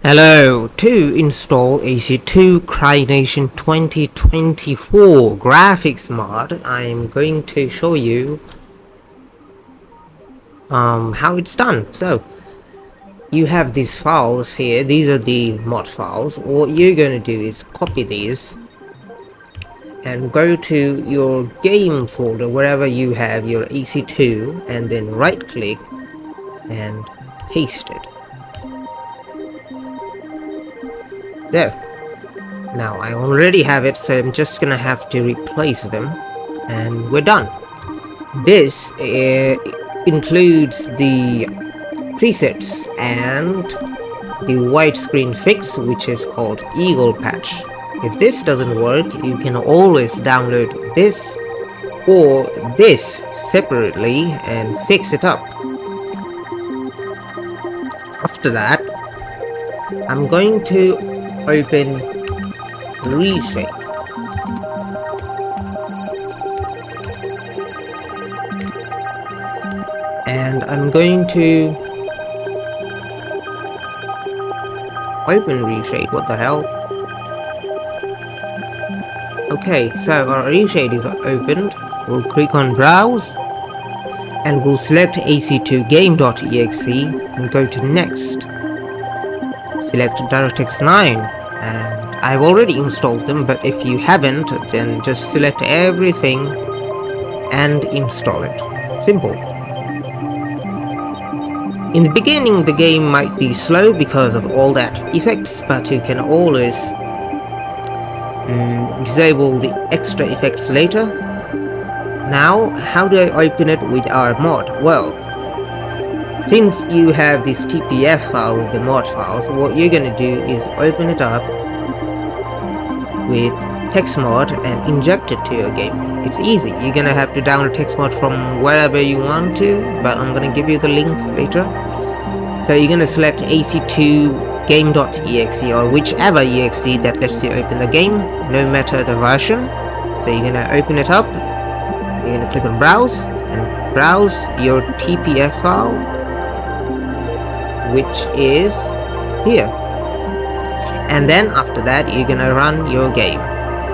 Hello, to install AC2 CryNation 2024 Graphics Mod, I'm going to show you how it's done. So, you have these files here, these are the mod files. What you're going to do is copy these and go to your game folder, wherever you have your AC2, and then right click and paste it. There. Now I already have it, so I'm just gonna have to replace them and we're done. This includes the presets and the widescreen fix, which is called Eagle Patch. If this doesn't work, you can always download this or this separately and fix it up. After that, I'm going to open Reshape. And I'm going to open Reshape. What the hell? Okay, so our Reshape is opened. We'll click on Browse and we'll select AC2 game.exe and go to Next. Select DirectX 9, and I've already installed them, but if you haven't, then just select everything and install it. Simple. In the beginning, the game might be slow because of all that effects, but you can always disable the extra effects later. Now, how do I open it with our mod? Well, since you have this TPF file with the mod files, what you're gonna do is open it up with TextMod and inject it to your game. It's easy. You're gonna have to download TextMod from wherever you want to, but I'm gonna give you the link later. So you're gonna select AC2 game.exe or whichever exe that lets you open the game, no matter the version. So you're gonna open it up, you're gonna click on Browse and browse your TPF file, which is here, and then after that you're gonna run your game.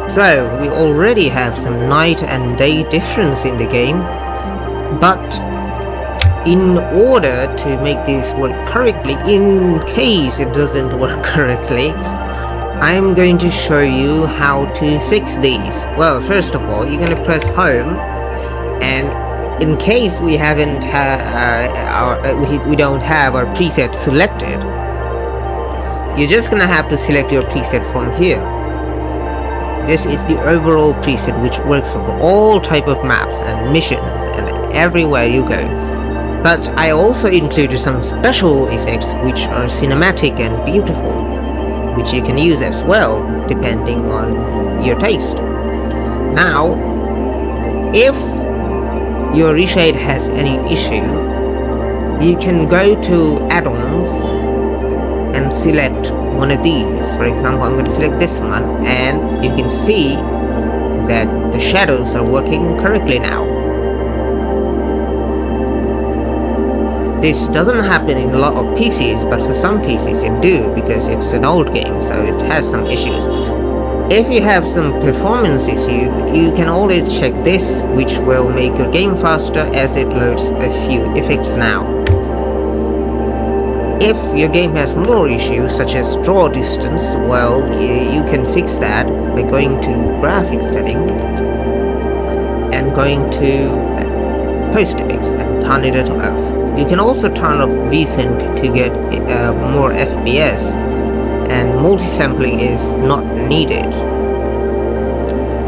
So we already have some night and day difference in the game, but in order to make this work correctly, in case it doesn't work correctly, I'm going to show you how to fix these. Well, first of all, you're gonna press home, and in case we haven't we don't have our preset selected, you're just gonna have to select your preset from here. This is the overall preset which works for all type of maps and missions and everywhere you go. But I also included some special effects which are cinematic and beautiful, which you can use as well depending on your taste. Now, if your reshade has any issue, you can go to add-ons and select one of these. For example, I'm going to select this one, and you can see that the shadows are working correctly now. This doesn't happen in a lot of PCs, but for some PCs it do, because it's an old game, so it has some issues. If you have some performance issue, you can always check this, which will make your game faster as it loads a few effects now. If your game has more issues, such as draw distance, well, you can fix that by going to graphics setting and going to post effects and turn it off. You can also turn off VSync to get more FPS, and multi-sampling is not needed.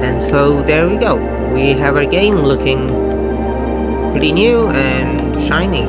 And so there we go. We have our game looking pretty new and shiny.